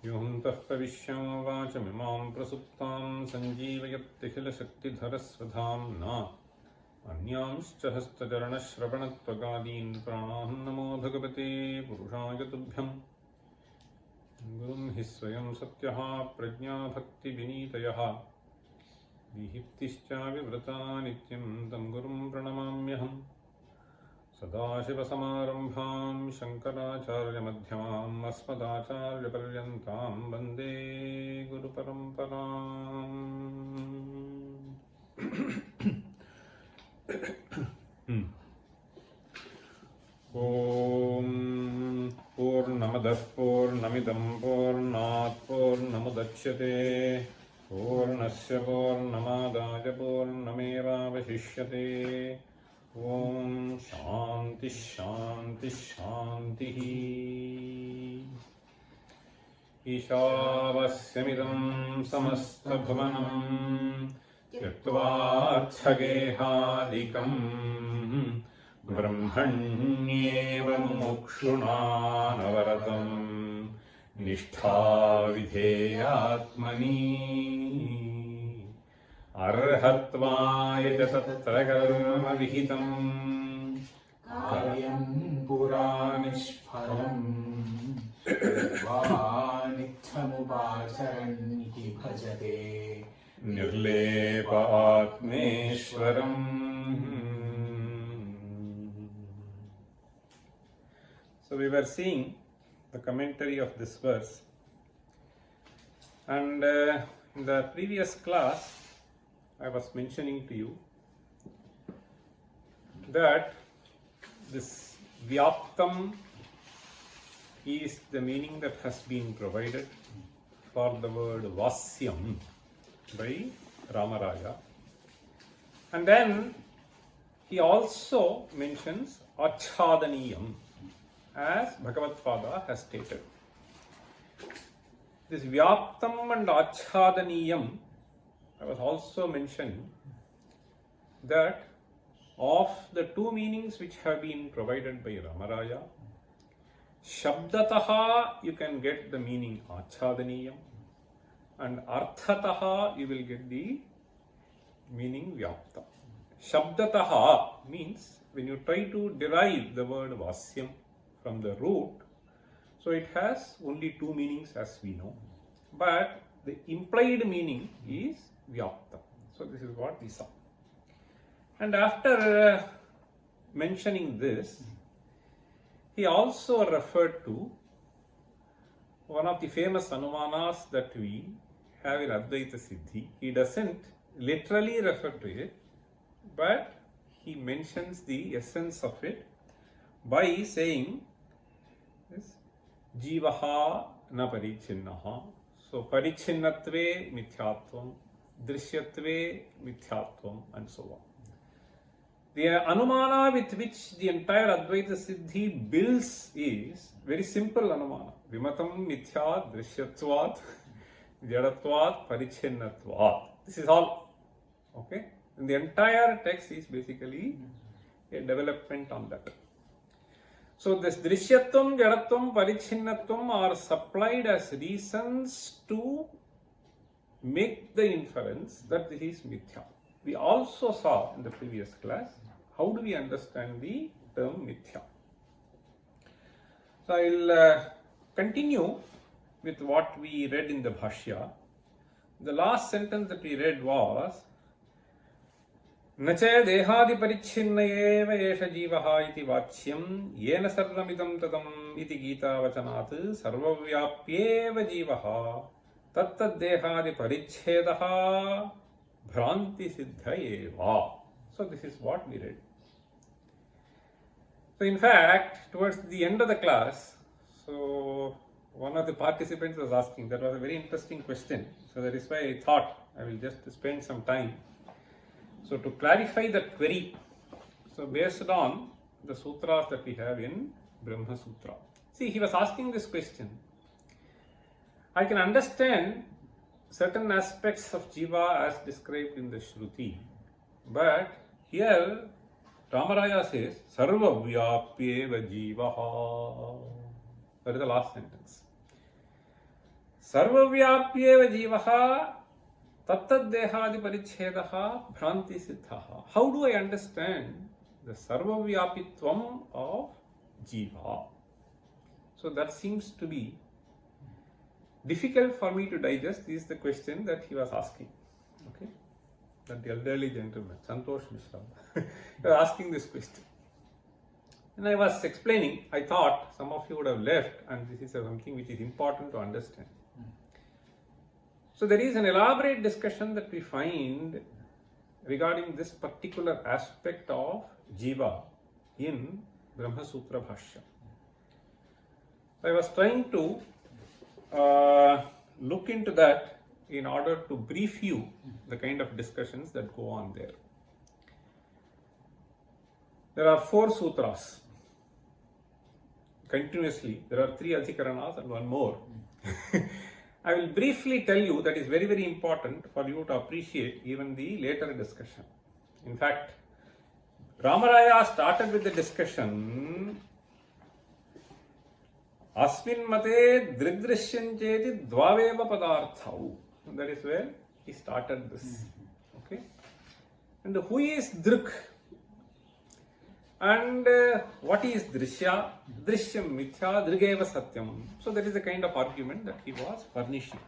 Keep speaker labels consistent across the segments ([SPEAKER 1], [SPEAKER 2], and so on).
[SPEAKER 1] योऽन्तः प्रविश्याम वाचमिमां प्रसुप्तां सञ्जीवयत्यखिलशक्तिधरस्वधाम्ना अन्यांश्च हस्तचरणश्रवणत्वगादीन् प्राणान् नमो भगवते पुरुषाय तुभ्यम्। गुरुं हि स्वयं सत्यः प्रज्ञाभक्तिविनीतयः विहिप्तिश्चाविवृता नित्यं तं गुरुं प्रणमाम्यहम्। सदाशिवसमारम्भां शङ्कराचार्यमध्यमाम् अस्मदाचार्यपर्यन्तां वन्दे गुरुपरम्पराम्। ॐ पूर्णमदः पूर्णमिदं पूर्णात् पूर्णमुदच्यते पूर्णस्य पूर्णमादाय पूर्णमेवावशिष्यते। ओम शांति शांति शांति। ईशावास्यमिदं समस्तभुवनं त्यक्त्वार्थगेहादिकं ब्रह्मण्येव मुमुक्षुणा नवरतं निष्ठाविधेयात्मनि अर्हत्वाय च तत्र कर्म विहितं
[SPEAKER 2] कार्यं पुरा निष्फलम् नित्यमुपाचरन् हि भजते
[SPEAKER 1] निर्लेप आत्मेश्वरम्। So we were seeing the commentary of this verse, and in the previous class I was mentioning to you that this Vyaptam is the meaning that has been provided for the word Vasyam by Ramaraya. And then he also mentions Achhadaniyam, as Bhagavad-pada has stated. This Vyaptam and Achhadaniyam, I was also mentioning that of the two meanings which have been provided by Ramaraya, Shabdataha you can get the meaning Achhadaniyam, and Arthataha you will get the meaning Vyaptam. Shabdataha means when you try to derive the word Vasyam from the root, so it has only two meanings as we know, but the implied meaning is Vyaptam. So this is what we saw. And after mentioning this, he also referred to one of the famous Anumanas that we have in Advaita Siddhi. He doesn't literally refer to it, but he mentions the essence of it by saying this, Jivaha na parichinnaha. So parichinnatve mithyatvam, drishyatve mithyatvam, and so on. The Anumana with which the entire Advaita Siddhi builds is very simple Anumana. Vimatam mithya drishyatvat jadatvat parichinnatvat. This is all. Okay? And the entire text is basically a development on that. So this drishyatvam, jadatvam, parichinnatvam are supplied as reasons to make the inference that this is mithya. We also saw in the previous class how do we understand the term mithya. So I will continue with what we read in the Bhashya. The last sentence that we read was Nacha dehadi parichinna eva esha jivaha iti vachyam yena sarvamidam tadam iti gita vachanat sarvavyapyeva jivaha tattad dehadi parichhedaha Bhranti Siddha eva. So this is what we read. So in fact, towards the end of the class, so one of the participants was asking, that was a very interesting question. So that is why I thought I will just spend some time. So to clarify that query, so based on the sutras that we have in Brahma Sutra. See, he was asking this question. I can understand certain aspects of Jiva as described in the Shruti, but here Ramaraya says Sarva Vyapyeva Jivaha. That is the last sentence. सर्वव्याप्येव जीवः तत्तद्देहादिपरिच्छेदः भ्रान्तिसिद्धः. How do I understand the sarvavyapitvam of jiva? So that seems to be difficult for me to digest is the question that he was asking. Okay, that elderly gentleman, Santosh Mishra, he was asking this question. And I was explaining, I thought some of you would have left, and this is something which is important to understand. So there is an elaborate discussion that we find regarding this particular aspect of jiva in Brahma Sutra Bhashya. I was trying to look into that in order to brief you the kind of discussions that go on there. There are 4 sutras. Continuously, there are 3 adhikaranas and 1 more. I will briefly tell you that is very, very important for you to appreciate even the later discussion. In fact, Ramaraya started with the discussion Asmin mate dridrishyam cheti dvaveva padarthau. That is where he started this. Okay? And who is drik? And what is drishya? Drishyam mithya, drigeva satyam. So that is the kind of argument that he was furnishing.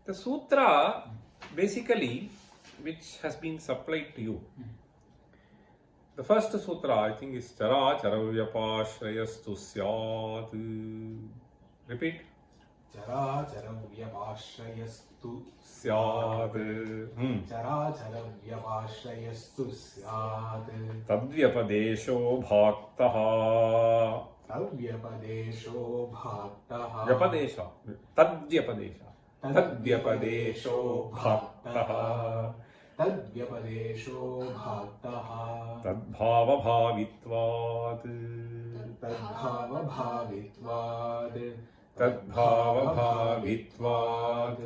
[SPEAKER 1] The sutra basically which has been supplied to you. The first sutra I think is Chara Charavyapashrayastu Syat. Repeat.
[SPEAKER 2] Chara Charavyapashrayastu
[SPEAKER 1] Syat.
[SPEAKER 2] Chara Charavyapashrayastu Syat.
[SPEAKER 1] Tadvyapadesho bhaktaha.
[SPEAKER 2] Tadvyapadesho bhaktaha.
[SPEAKER 1] Vyapadesha. Tadvyapadesha.
[SPEAKER 2] Tadvyapadesho bhaktaha. Tadvyapadesho bhaktaha.
[SPEAKER 1] Tadbhava bhavitvad.
[SPEAKER 2] Tadbhava bhavitvad.
[SPEAKER 1] Tadbhava bhavitvad.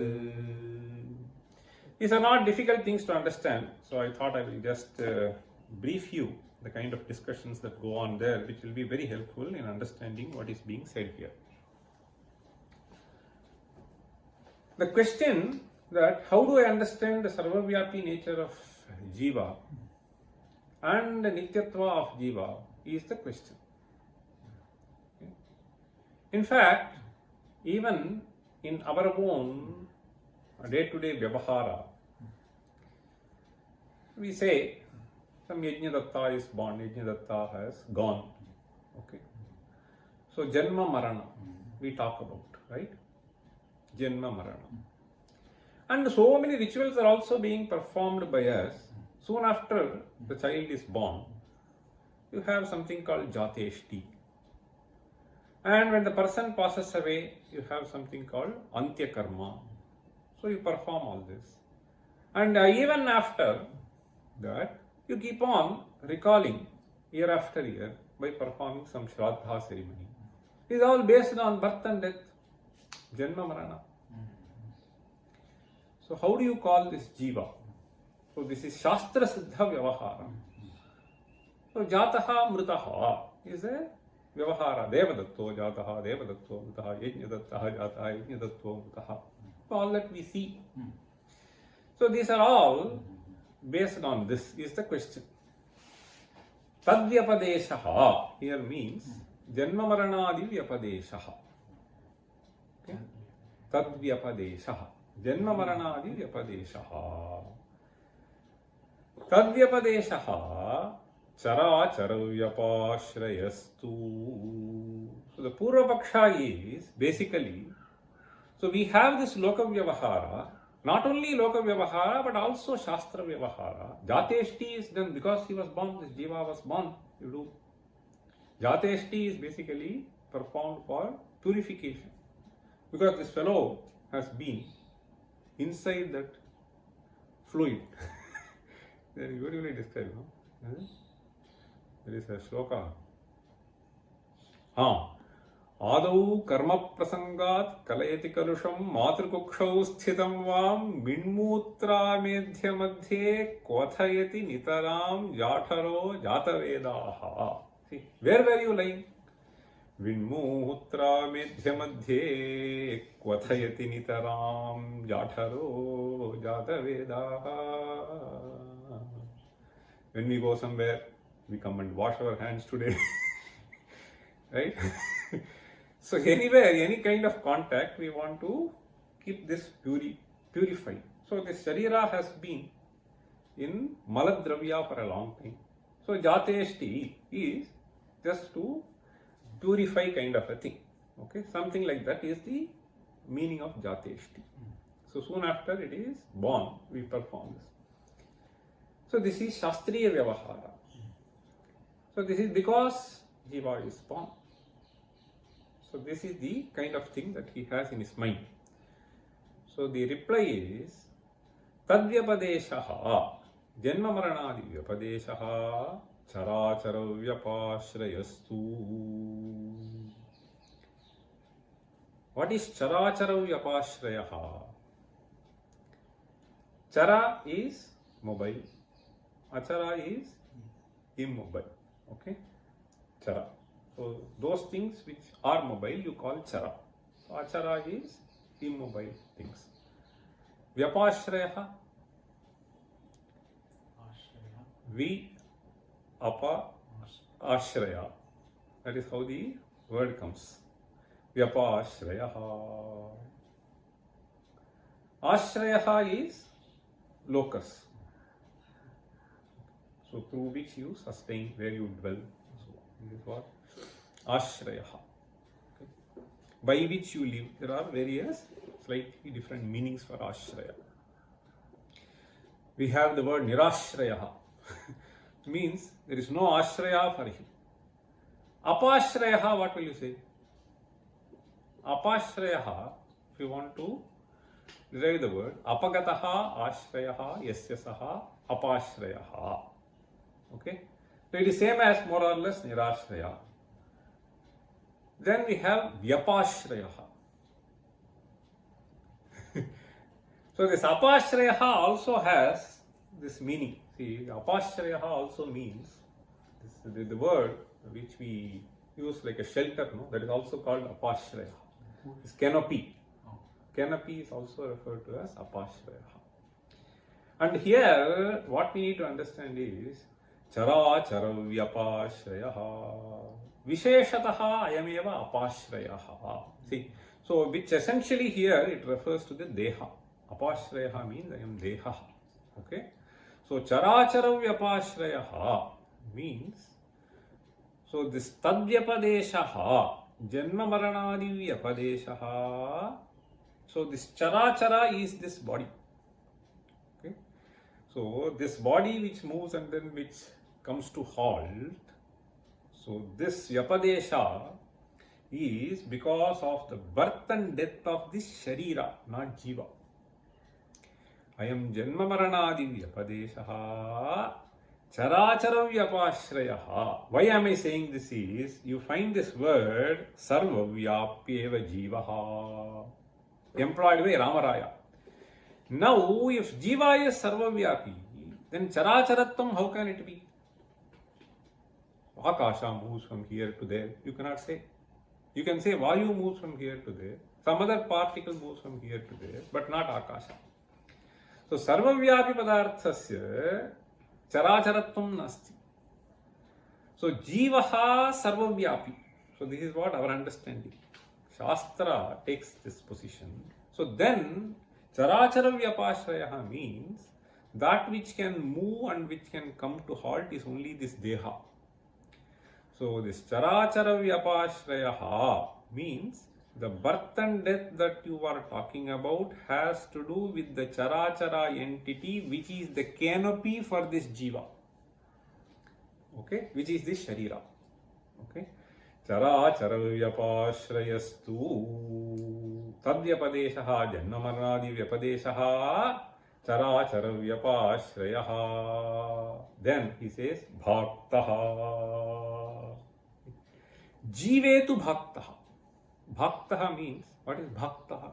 [SPEAKER 1] These are not difficult things to understand, so I thought I will just brief you the kind of discussions that go on there, which will be very helpful in understanding what is being said here. The question that how do I understand the sarvavyapi nature of jiva and the nityatva of jiva is the question. In fact, even in our own day-to-day vyavahara, we say some Yajnadatta is born, Yajnadatta has gone. Okay. So Janma Marana we talk about, right? Janma Marana. And so many rituals are also being performed by us. Soon after the child is born, you have something called Jateshti. And when the person passes away, you have something called Antya Karma. So you perform all this. And even after that, you keep on recalling year after year by performing some Shraddha ceremony. It is all based on birth and death, Janma Marana. So how do you call this jiva? So this is Shastra Siddha Vyavahara. So Jataha Mrutaha is a Vyavahara. Devadatto Jataha, Devadatto Mrutaha, Yajnadattaha Jataha, Yajnadatto Mrutaha. All that we see. So these are all based on this is the question. Tadvyapadeshaha here means Janma Maranadi Vyapadeshaha. Okay? Tadvyapadeshaha. Janma Maranadi Vyapadeshaha. Tadvyapadeshaha Chara Charavyapashrayastu. So the Purva Paksha is basically, so we have this Loka Vyavahara, not only Loka Vyavahara but also Shastra Vyavahara. Jateshti is done because he was born, this Jiva was born, you do. Jateshti is basically performed for purification because this fellow has been inside that fluid. Very beautifully described, no? There is a shloka. Adau karma prasangat kalayati kalusham matrukukshau sthitam vam minmutra medhya madhye kvathayati nitaram jatharo jatavedaha. See, where were you lying? विन्मूत्रा मेध्य मध्ये क्वथयति नितरां जाठरो जातवेदाः. When we go somewhere, we come and wash our hands today. Right? So anywhere, any kind of contact, we want to keep this purified. So the Sharira has been in Maladravya for a long time. So Jateshti is just to purify kind of a thing. Okay, something like that is the meaning of Jateshti. So soon after it is born, we perform this. So this is Shastriya Vyavahara. So this is because Jiva is born. So this is the kind of thing that he has in his mind. So the reply is Tadvyapadeshaha Janma Maranadi Vyapadeshaha Charachara Vyapashrayastu. What is Charachara Vyapashrayaha? Chara is mobile. Achara is immobile. Okay? Chara. So those things which are mobile you call chara. So achara is immobile things. Vyapashrayaha. Vi apa ashraya. That is how the word comes. Vyapashrayaha. Ashrayaha is locus. So through which you sustain, where you dwell. So this is what Ashrayaha. Okay. By which you live. There are various slightly different meanings for Ashraya. We have the word Nirashrayaha. Means there is no Ashraya for him. Apashrayaha, what will you say? Apashrayaha, if you want to derive the word, Apagataha Ashrayaha Yasyasaha Apashrayaha. Okay? So it is same as more or less Nirashraya. Then we have Vyapashrayaha. So this Apashrayaha also has this meaning. See, Apashrayaha also means this, the word which we use like a shelter, no? That is also called Apashrayaha. This canopy. Canopy is also referred to as Apashrayaha. And here, what we need to understand is Charachara Vyapashrayaha. Visheshataha ayameva apashrayaha. See, so which essentially here it refers to the Deha. Apashrayaha means I am Deha. Okay? So Charachara Vyapashrayaha means, so this Tadvyapadeshaha, Janma Maranadi Vyapadeshaha. So this Charachara is this body. Okay? So this body which moves and then which comes to halt. So this Vyapadesha is because of the birth and death of this Sharira, not Jiva. I am Janma Maranadi Vyapadeshaha Charachara Vyapashrayaha. Why am I saying this is, you find this word Sarva Vyapyeva Jivaha employed by Ramaraya. Now if Jiva is Sarva Vyapi, then Characharatvam how can it be? Akasha moves from here to there. You cannot say. You can say Vayu moves from here to there. Some other particle moves from here to there, but not Akasha. So Sarvavyapi Padarthasya Characharatvam Nasti. So Jivaha Sarvavyapi. So this is what our understanding. Shastra takes this position. So then Charachara Vyapashrayaha means that which can move and which can come to halt is only this Deha. So this Charachara Vyapashrayaha means the birth and death that you are talking about has to do with the Charachara entity which is the canopy for this Jiva. Okay? Which is this Sharira. Okay? Charachara Vyapashrayastu Tadvyapadeshaha Jannamarnadi Vyapadeshaha Charachara Vyapashrayaha. Then he says Bhaktaha. Jivetu Bhaktaha. Bhaktaha means, what is Bhaktaha?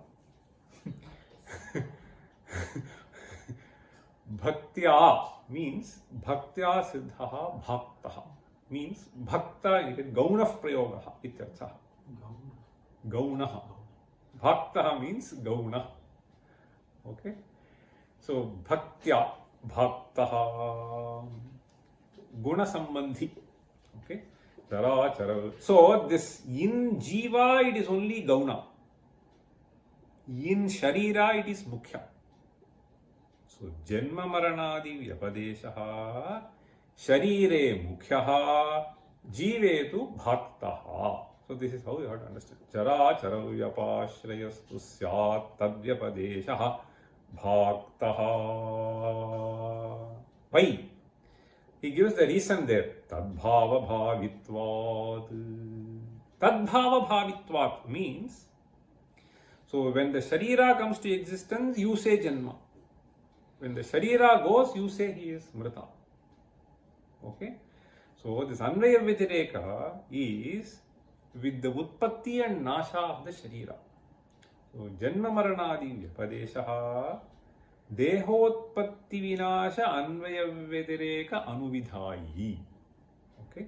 [SPEAKER 1] Bhaktya means Bhaktya Siddhaha Bhaktaha. means bhakta, gaunah prayogaha ityarthah. Gaunah. Bhakta means gaunah. Okay. So bhaktya, bhaktaha, guna sambandhi. Okay. Chara, chara. So this in jiva it is only gauna. In sharira it is mukhya. So janma maranadi vyapadeshaha sharire mukhyaha jivetu bhaktaha. So this is how you have to understand. Chara chara vyapashrayastu syat tadvyapadeshaha bhaktaha. Why? He gives the reason there. Tadbhava bhavitvat. Tadbhava bhavitvat means, so when the sharira comes to existence, you say janma. When the sharira goes, you say he is mrita. Okay? So this Anvaya Vyatireka is with the Utpatti and Nasha of the sharira. So Janma Maranadi Vyapadeshaha Dehotpatti Vinasha Anvaya Vyatireka Anuvidhayi. Okay?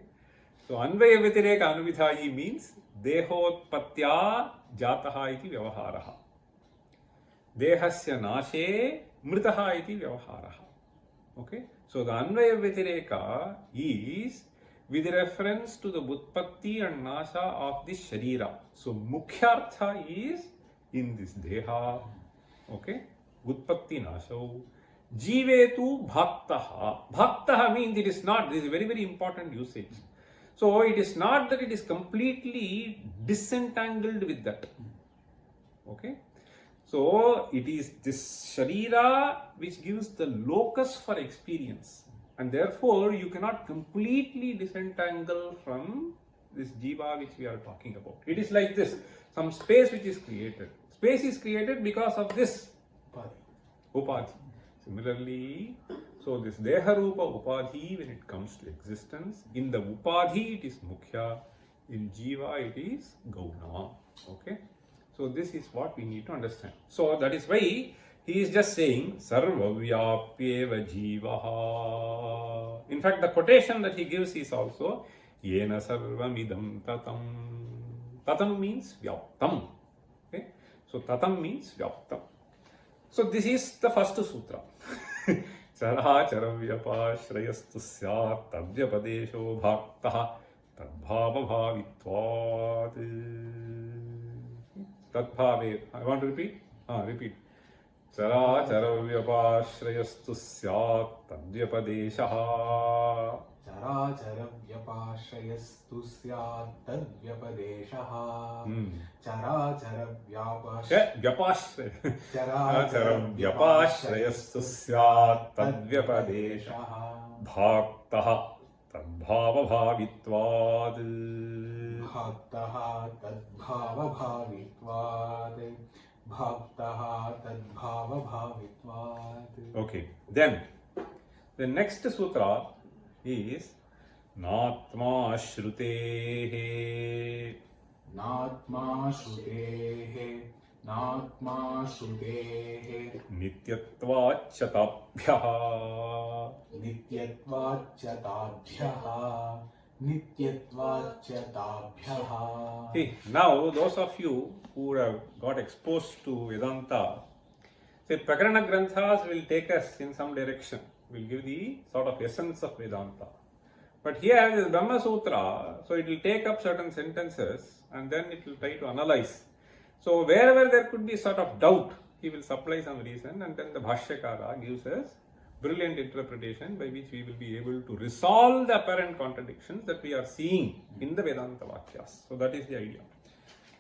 [SPEAKER 1] So Anvaya Vyatireka Anuvidhayi means Dehotpatya Jataha iti Vyavaharaha. Dehasya Nashe Mritaha iti Vyavaharaha. Okay? So the Anvaya Vyatireka is with reference to the Utpatti and Nasha of the Sharira. So Mukhyartha is in this Deha. Okay? Utpatti Nasho. Jivetu Bhaktaha. Bhaktaha means it is not, this is very, very important usage. So it is not that it is completely disentangled with that. Okay? So it is this Sharira which gives the locus for experience. And therefore you cannot completely disentangle from this Jiva which we are talking about. It is like this, some space which is created. Space is created because of this Upadhi. Similarly, so this Deha Rupa Upadhi, when it comes to existence, in the Upadhi it is Mukhya, in Jiva it is Gauna. Okay? So this is what we need to understand. So that is why he is just saying Sarvavyapyeva Jivaha. In fact, the quotation that he gives is also Yena Sarvamidam Tatam. Tatam means Vyaptam. Okay? So Tatam means Vyaptam. So this is the first sutra. Chara charavyapa shrayastu syat tadvyapadesho bhaktaha tadbhava bhavitvat. Tadbhave. I want to repeat? Repeat. Chara charavyapa shrayastu syat tadvyapadeshaha.
[SPEAKER 2] Chara charavyapashrayastu syat tadvyapadeshaha. Chara
[SPEAKER 1] charavyapashrayastu syat tadvyapadeshaha. Bhaktaha tadbhava bhavitvad.
[SPEAKER 2] Bhaktaha tadbhava bhavitvad. Bhaktaha tadbhava bhavitvad.
[SPEAKER 1] Okay, then the next sutra is Natma Shrutehe.
[SPEAKER 2] Natma Shrutehe. Natma Shrutehe.
[SPEAKER 1] Nityatvachatabhyaha.
[SPEAKER 2] Nityatvachatabhyaha. Nityatvachatabhyaha.
[SPEAKER 1] See, now those of you who have got exposed to Vedanta, say Prakarana Granthas will take us in some direction, will give the sort of essence of Vedanta. But here is Brahma Sutra, so it will take up certain sentences and then it will try to analyze. So wherever there could be sort of doubt, he will supply some reason and then the Bhashyakara gives us brilliant interpretation by which we will be able to resolve the apparent contradictions that we are seeing in the Vedanta Vakyas. So that is the idea.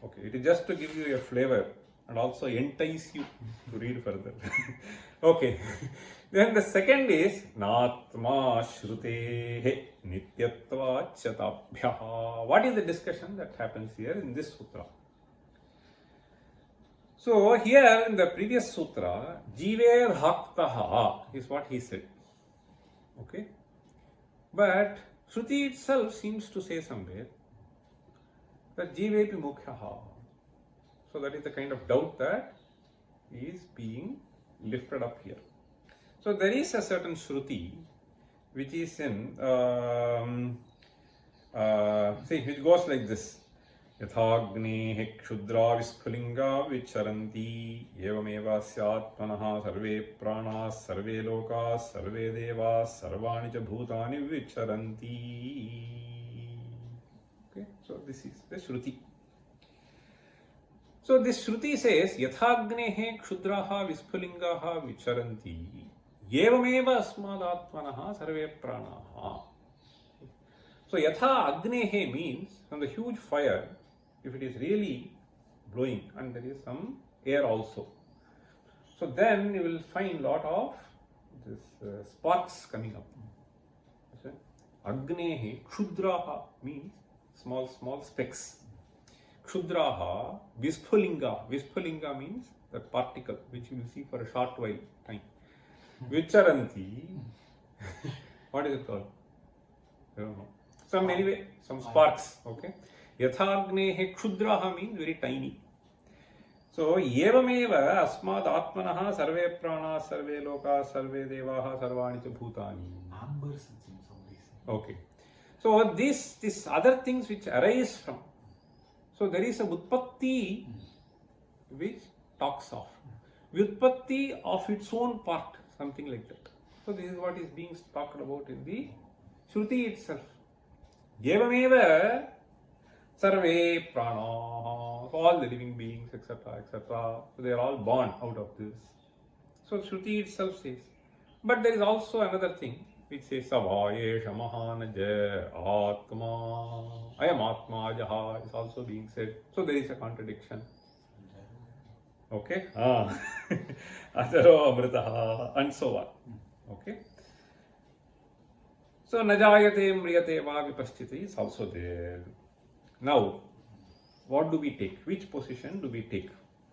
[SPEAKER 1] Okay, it is just to give you a flavor and also entice you to read further. Okay, then the second is Natma Shrutehe Nityatva Chatabhyaha. What is the discussion that happens here in this sutra? So here in the previous sutra, Jive Bhaktaha is what he said. Okay, but Shruti itself seems to say somewhere that Jivepi Mukhyaha. So that is the kind of doubt that is being lifted up here. So there is a certain Shruti which is in See, it goes like this. यथाग्नेः क्षुद्रा विस्फुलिङ्गा विचरन्ति एवमेव स्यात्मनः सर्वे प्राणाः सर्वे लोकाः सर्वे देवाः सर्वाणि च भूतानि विचरन्ति. Okay, so this is the Shruti. So this Shruti says यथाग्नेः क्षुद्राः विस्फुलिङ्गाः विचरन्ति एवमेव अस्मादात्मनः सर्वे प्राणाः. So yatha agnehe means from the huge fire, if it is really blowing and there is some air also, so then you will find lot of this sparks coming up. Agnehe kshudraha means small specks. Kshudraha visphulinga means the particle which you will see for a short while time. Vicharanti, what is it called? I don't know. Some sparks. Okay. Yathagnehe kshudraha means very tiny. So evameva asmad atmanah sarve prana sarve loka sarve devaha sarvani cha bhutani.
[SPEAKER 2] Numbers in some ways.
[SPEAKER 1] Okay. So this other things which arise from. So there is a utpatti which talks of. Utpatti of its own part, something like that. So this is what is being talked about in the Shruti itself. Evameva sarve prana, all the living beings, etc., etc. So they are all born out of this. So Shruti itself says. But there is also another thing which says Savayesha Mahanaja Atma. Ayam Atma Jaha is also being said. So there is a contradiction. Okay? Adaro Amritaha and so on. Okay? So Najayate Mriyate Va Vipaschiti is also there. Now, what do we take? Which position do we take?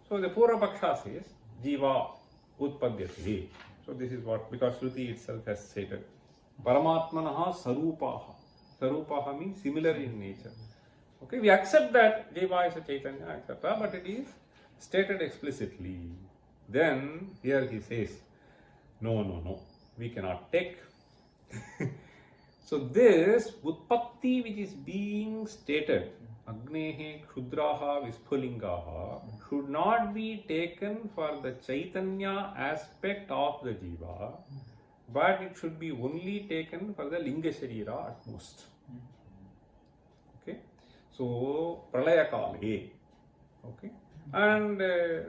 [SPEAKER 1] So the Purva Paksha says Jiva Utpadyate. So this is what, because Shruti itself has stated. Paramatmanaha Sarupaha. Sarupaha means similar in nature. Okay, we accept that Jiva is a Chaitanya, etc., but it is stated explicitly. Then here he says, no, we cannot take. So this Utpatti which is being stated, Agnehe Kshudraha Visphulingaha, should not be taken for the Chaitanya aspect of the Jiva, but it should be only taken for the Linga Sharira at most. Okay, so Pralaya Kale. Okay, and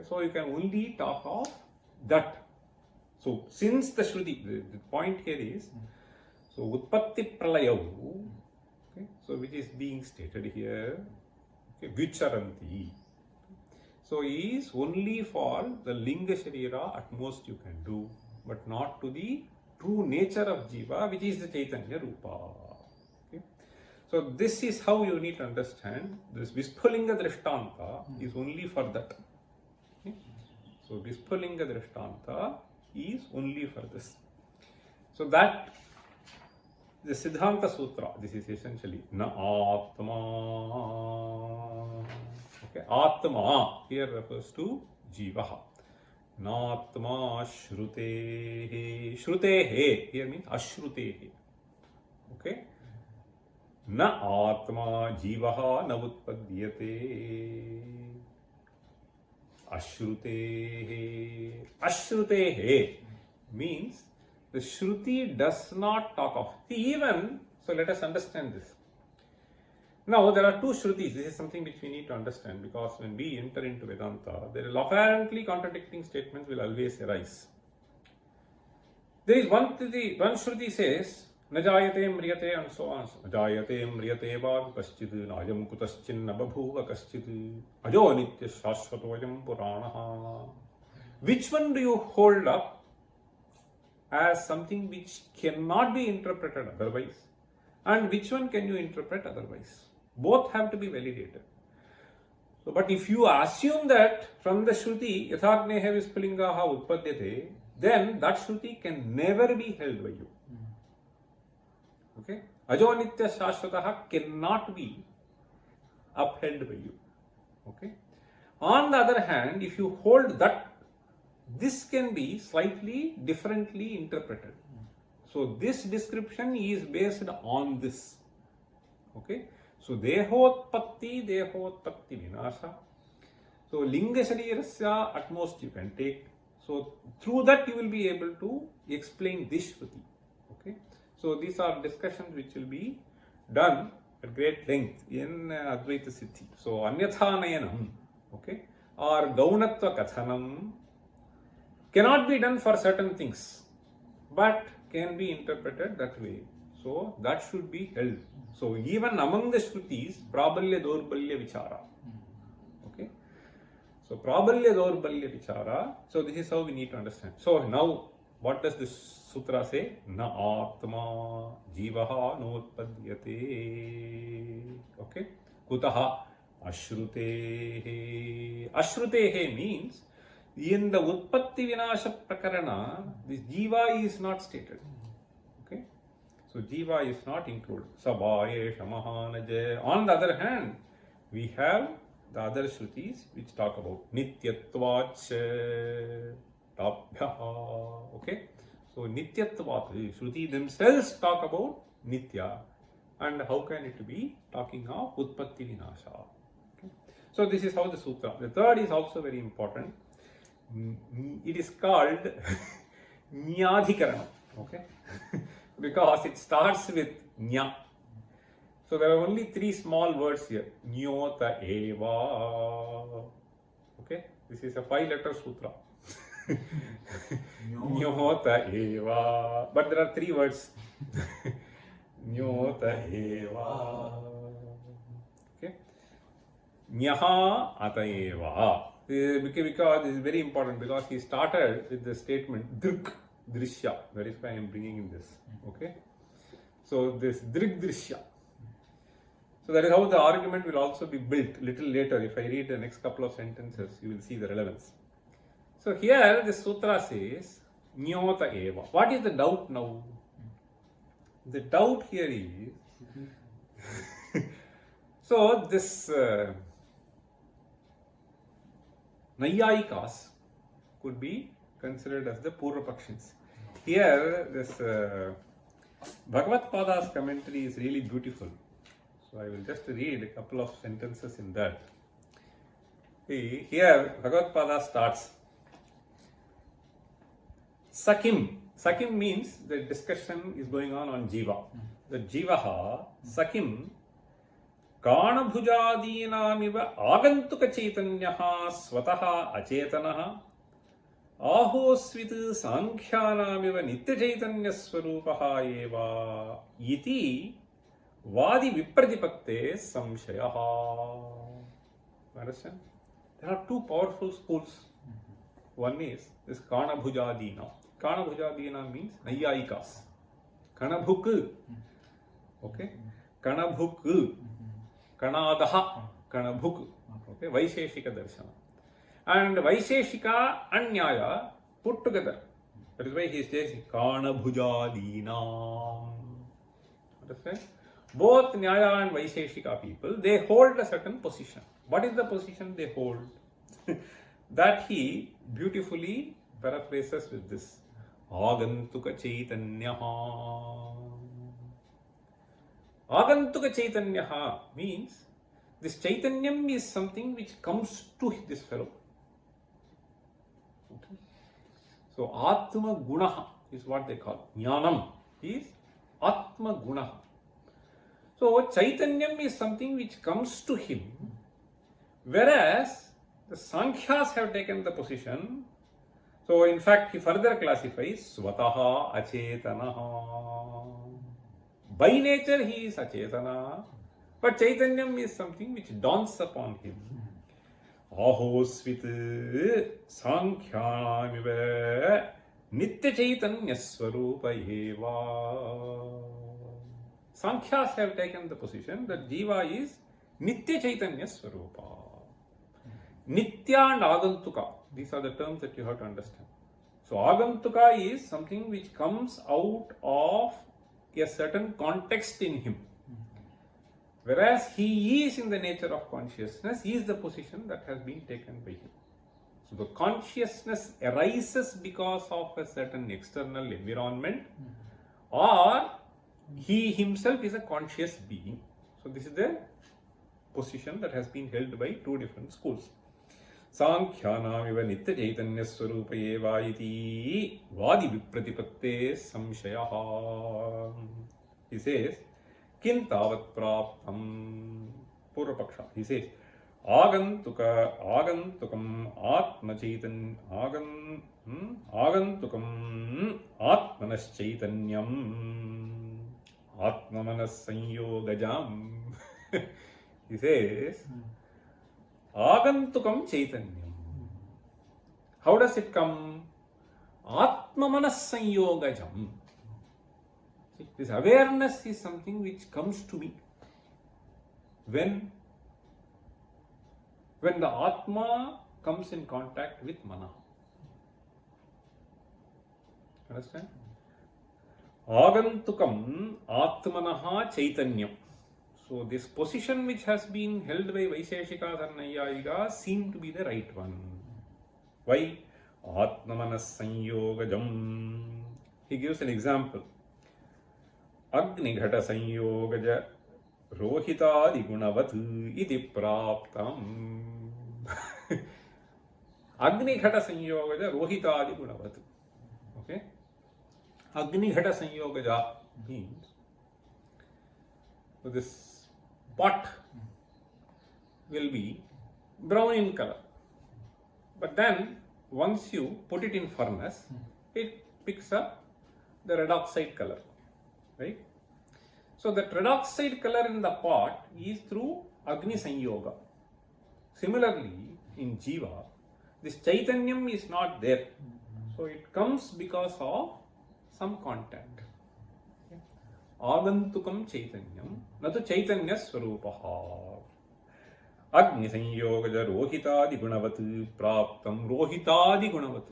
[SPEAKER 1] so you can only talk of that. So since the Shruti, the point here is, so Utpatti Pralayavu, okay, so which is being stated here, okay, Vicharanti. So is only for the Linga Sharira at most you can do, but not to the true nature of Jiva, which is the Chaitanya Rupa. Okay. So this is how you need to understand. This Visphulinga Drishtanta is only for that. Okay. So Visphulinga Drishtanta is only for this. So that the Siddhanta Sutra, this is essentially Na Atma. Okay, Atma here refers to Jivaha. Natma Shrutehe. Shrutehe here means Ashrutehe. Okay. Na Atma Jivaha na Utpadyate. Ashrutehe. Ashrutehe means the Shruti does not talk of. Even, so let us understand this. Now, there are two Shrutis. This is something which we need to understand, because when we enter into Vedanta, there is apparently contradicting statements will always arise. There is one Shruti says, Najayate Mriyate and so on. Najayate Mriyate va Vipaschit Nayam Kutaschin Nababhuva Kaschit Ajo Nitya Shashvatoyam Puranaha. Which one do you hold up as something which cannot be interpreted otherwise? And which one can you interpret otherwise? Both have to be validated. So, but if you assume that from the Shruti, Yathagnehe Visphulingaha Utpadyate, then that Shruti can never be held by you. Okay? Ajo Nitya Shashvataha cannot be upheld by you. Okay? On the other hand, if you hold that, this can be slightly differently interpreted. So this description is based on this. Okay. So dehotpatti vinasha. So linga sharirasya at most you can take. So through that you will be able to explain this Shruti. Okay. So these are discussions which will be done at great length in Advaita Siddhi. So Anyatha Nayanam, okay, or Gaunatva Kathanam cannot be done for certain things, but can be interpreted that way. So that should be held. So even among the Shrutis, Prabalya Dorbalya Vichara. Okay. So Prabalya Dorbalya Vichara. So this is how we need to understand. So now what does this sutra say? Na atma jivaha notpadyate. Okay. Kutaha ashrutehe. Ashrutehe means in the Utpatti Vinasha Prakarana, this jiva is not stated. Okay. So jiva is not included. Sabhaye Shamahanaja. On the other hand, we have the other Shrutis which talk about Nityatvacha Tabhyaha. Okay. So Nityatvat, Shruti themselves talk about Nitya. And how can it be talking of Utpatti Vinasha? Okay. So this is how the sutra. The third is also very important. It is called Nyadhikaranam. Okay. Because it starts with Nya. So there are only three small words here. Nyota eva. Okay. This is a 5-letter sutra. Nyota eva. But there are three words. Nyota eva. Okay. Nyaha ataeva. Because this is very important, because he started with the statement Drik Drishya. That is why I am bringing in this. Okay. So this Drik Drishya. So that is how the argument will also be built little later. If I read the next couple of sentences, you will see the relevance. So here the sutra says Nyota eva. What is the doubt now? The doubt here is so this Nayayikas could be considered as the Purva Pakshins. Here, this Bhagavad Pada's commentary is really beautiful. So I will just read a couple of sentences in that. See, here Bhagavad Pada starts Sakim. Sakim means the discussion is going on Jiva. The Jivaha, Sakim, Kanabhujadinamiva Agantuka Chaitanyaha Swataha Achetanaha Ahosvit Sankhyanamiva Nitya Chaitanya Swarupaha Eva Iti Vadi Vipratipakte Samshayaha. Understand? There are two powerful schools. One is this Kanabhujadina. Kanabhujadina means Nayayikas. Kanabhuk. Okay? Kanabhuk. Kanadaha. Kanabhuk. Okay? Vaisheshika Darshana. And Vaisheshika and Nyaya put together. That is why he says Kanabhujadina. Understand? Both Nyaya and Vaisheshika people, they hold a certain position. What is the position they hold? That he beautifully paraphrases with this. Agantuka Chaitanyaha. Agantuka Chaitanyaha means this Chaitanyam is something which comes to this fellow. Okay. So Atma Gunaha is what they call. Jnanam is Atma Gunaha. So Chaitanyam is something which comes to him, whereas the Sankhyas have taken the position. So in fact he further classifies Swataha Achetanaha. By nature he is Achetana, but Chaitanyam is something which dawns upon him. Ahosvit Sankhyanamiva Nitya Chaitanya Swarupa Eva. Sankhyas have taken the position that Jiva is Nitya Chaitanya Swarupa. Nitya and Agantuka, these are the terms that you have to understand. So Agantuka is something which comes out of a certain context in him. Whereas he is in the nature of consciousness, he is the position that has been taken by him. So the consciousness arises because of a certain external environment, or he himself is a conscious being. So So this is the position that has been held by two different schools. Sankhyanamiva nitya chaitanya swarupa eva iti vadi vipratipatte samshayaha. He says, kin tavat praptam. Purvapaksha. He says, आगंतुकम आत्मनश्चैतन्यम आत्ममनस्संयोगजम. He says, आगंतुकम चैतन्यम. How does it come? Atmamanas-sanyogajam. This awareness is something which comes to me when the Atma comes in contact with Mana. Understand? Agantukam Atmanaha Chaitanyam. So this position which has been held by Vaisheshikas and Naiyayikas seem to be the right one. Why? Atmamanas Sanyogajam. He gives an example. Agnighata Sanyogaja Rohitadi Gunavat iti praptam. Agnighata Sanyogaja Rohitadi Gunavat. Okay? Agnighata Sanyogaja means so this pot will be brown in color. But then once you put it in furnace, it picks up the red oxide color. Right? So that red oxide color in the pot is through Agni Sanyoga. Similarly, in Jiva, this Chaitanyam is not there. So it comes because of some contact. Agantukam Chaitanyam, natu Chaitanya Swarupaha. Agni Sanyogaja Rohitadi Gunavat Praptam Rohitadi Gunavat.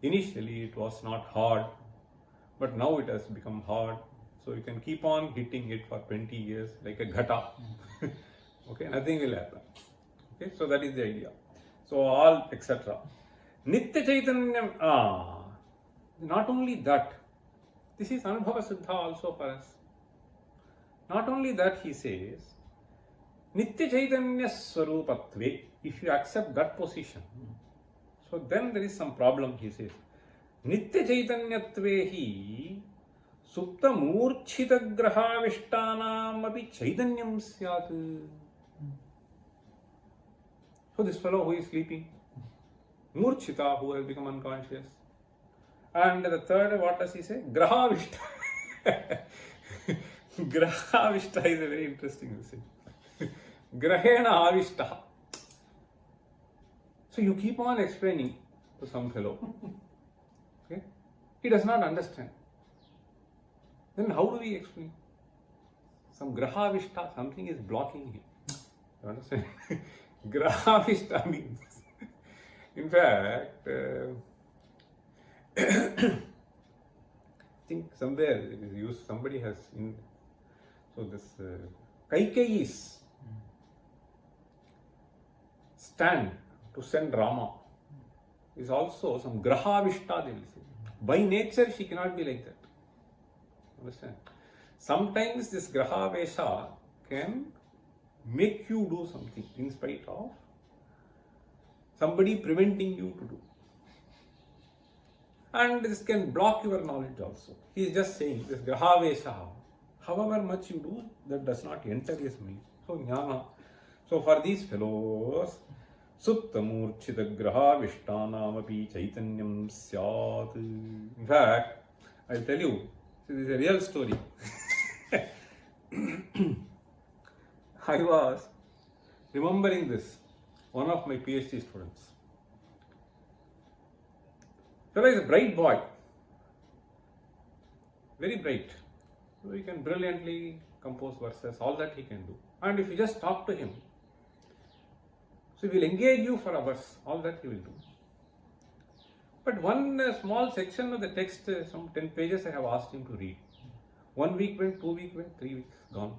[SPEAKER 1] Initially it was not hard, but now it has become hard. So you can keep on hitting it for 20 years like a ghata. Okay, nothing will happen. Okay, so that is the idea. So all etc. Nitya Chaitanyam. Not only that, this is Anubhava Siddha also for us. Not only that, he says, Nitya Chaitanya Swarupatve. If you accept that position, so then there is some problem, he says. Nitya Chaitanyatvehi Supta Murchita Grahavishtanam api Chaitanyam Syat. So this fellow who is sleeping, Murchita, who has become unconscious. And the third, what does he say? Grahavishta. Grahavishta is a very interesting thing. Grahena avishta. So you keep on explaining to some fellow. Okay? He does not understand. Then how do we explain? Some grahavishta, something is blocking him. You understand? Grahavishta means, in fact, I think somewhere it is used, somebody has in, so this Kaikeyi's stand to send Rama is also some Grahavishta, they will say. By nature, she cannot be like that. Understand? Sometimes this Grahavesha can make you do something in spite of somebody preventing you to do. And this can block your knowledge also. He is just saying this Grahavesha, however much you do, that does not enter his mind. So Jnana. So for these fellows, Sutta Murchita Grahavishtanam api Chaitanyam Syat. In fact, I'll tell you, this is a real story. I was remembering this, one of my PhD students. Fellow is a bright boy, very bright. So he can brilliantly compose verses, all that he can do. And if you just talk to him, so he will engage you for hours, all that he will do. But one small section of the text, some 10 pages I have asked him to read. 1 week went, 2 weeks went, 3 weeks gone.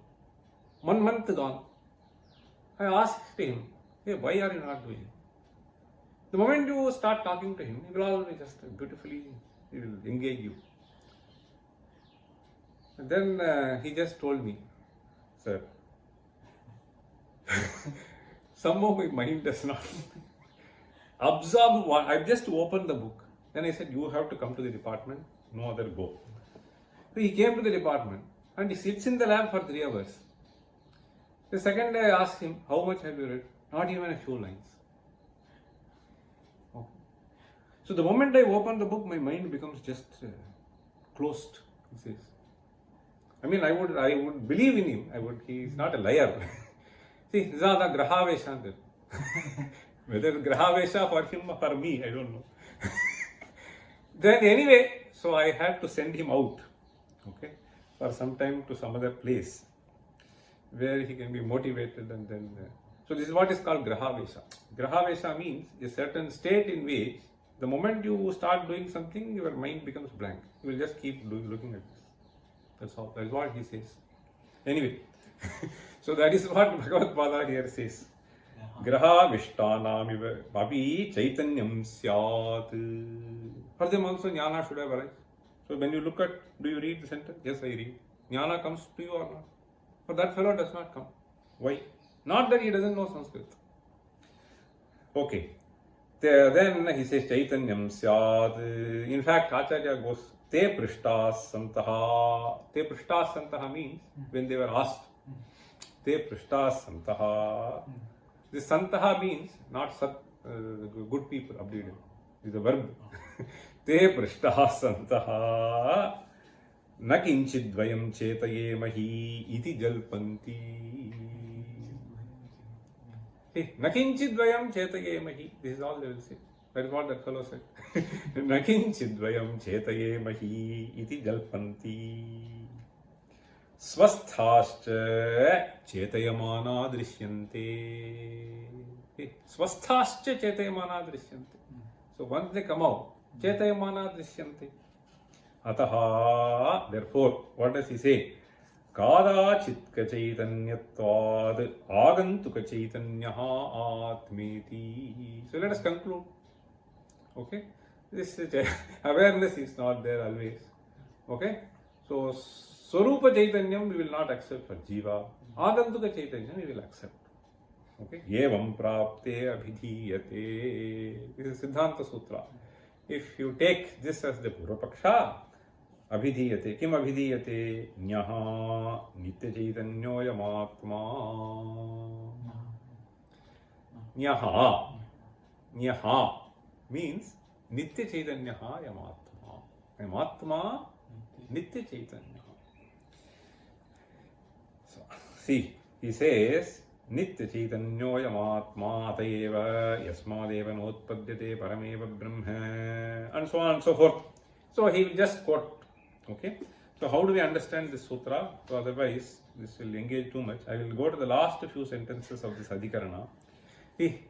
[SPEAKER 1] 1 month gone. I asked him, hey, why are you not doing it? The moment you start talking to him, he will always just beautifully, he will engage you. And then he just told me, sir. Somehow my mind does not absorb what I just opened the book. Then I said, you have to come to the department, no other go. So he came to the department and he sits in the lab for 3 hours. The second day I asked him, how much have you read? Not even a few lines. Oh. So the moment I open the book, my mind becomes just closed. He says. I mean, I would believe in him. He is not a liar. See, this is the Grahavesha. Whether Grahavesha for him or for me, I don't know. Then anyway, so I had to send him out, okay, for some time to some other place where he can be motivated and then. So this is what is called Grahavesha. Grahavesha means a certain state in which the moment you start doing something, your mind becomes blank. You will just keep looking at this. That's all. That is what he says. Anyway, so that is what Bhagavad Pada here says. Graha Vishtanam Api Chaitanyam Syat. For them also Jnana should have arise. So when you look at, do you read the sentence? Yes, I read. Jnana comes to you or not? But that fellow does not come. Why? Not that he doesn't know Sanskrit. Okay. Then he says Chaitanyam Syat. In fact, Acharya goes, Te Prishtas Santaha. Te Prishtas Santaha means when they were asked. Te Prishtas Santaha. This Santaha means not Sat, good people, updated. It is a verb. Te Prishtas Santaha. Na kinchidvayam chetaye mahi iti jalpanti. Na kinchidvayam chetaye mahi. This is all they will say. That is what that fellow said. Na kinchidvayam chetaye mahi iti jalpanti. Swasthascha chetayamana drishyante. Swasthascha chetayamana drishyante. So once they come out, chetayamana drishyante. Ataha, therefore, what does he say? Kadachitka chaitanyatvad agantuka chaitanyaha atmeti. So let us conclude. Okay? This awareness is not there always. Okay? So Swarupa Chaitanyam we will not accept for Jiva. Agantuka Chaitanyam we will accept. Okay? Yevam prapte abhidhiyate. This is Siddhanta Sutra. If you take this as the Purvapaksha, abhidhiyate. Kim abhidhiyate? Nyaha nitya chaitanyoyamatma. Nyaha. Nyaha means nitya chaitanyaha yamatma. Yamatma nitya chaitanya. So, see, he says, Nitya Chaitanyoyamatma Atayeva Yasmadeva Notpadyate Parameva Brahma, and so on and so forth. So he will just quote. Okay. So how do we understand this sutra? So otherwise, this will engage too much. I will go to the last few sentences of this Adhikarana. See,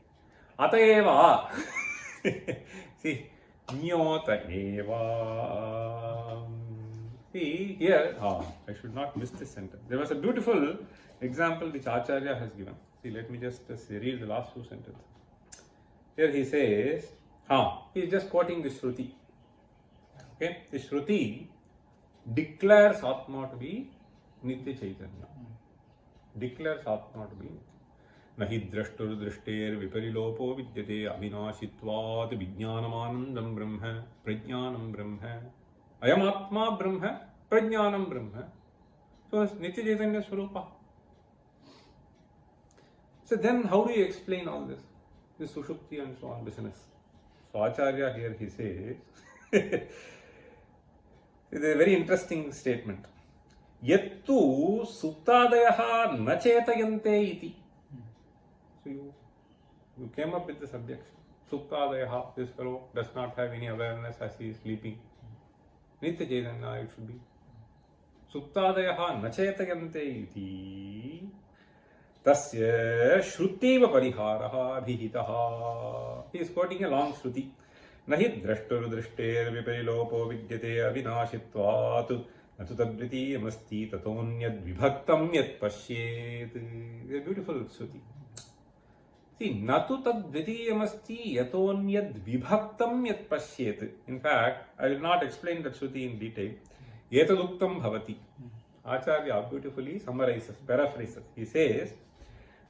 [SPEAKER 1] Atayeva. See, Nyota Eva. See, here, I should not miss this sentence. There was a beautiful example which Acharya has given. See, let me just read the last few sentences. Here he says, he is just quoting the Shruti. Okay, the Shruti declares Atma to be Nitya Chaitanya. Declares Atma to be Nahi drashtur drashter viparilopo vidyate avinashitvat vijnanamanandam brahma prajnanam brahma ayam atma brahma prajnanam brahma. So it's Nitya Chaitanya Swarupa. So then how do you explain all this? This Sushupti and so on business. So Acharya here he says, it is a very interesting statement. Yattu suptadayaha na chetayante iti. So you came up with this objection. Suptadayaha, this fellow does not have any awareness as he is sleeping. Nitya Chaitanya it should be. Suptadayaha na chetayante iti. Tasya shrutiva pariharaha abhihitaha. He is quoting a long shruti. Nahi drashtur drashter viparilopo vidyate avinashitvat natu tadvitiyamasti tatonyad vibhaktam yat pashyet. A beautiful shruti. See, natu tadvitiyamasti yatonyad vibhaktam yat pashyet. In fact, I will not explain that shruti in detail. Etaduktam bhavati. Acharya beautifully summarizes, paraphrases. He says,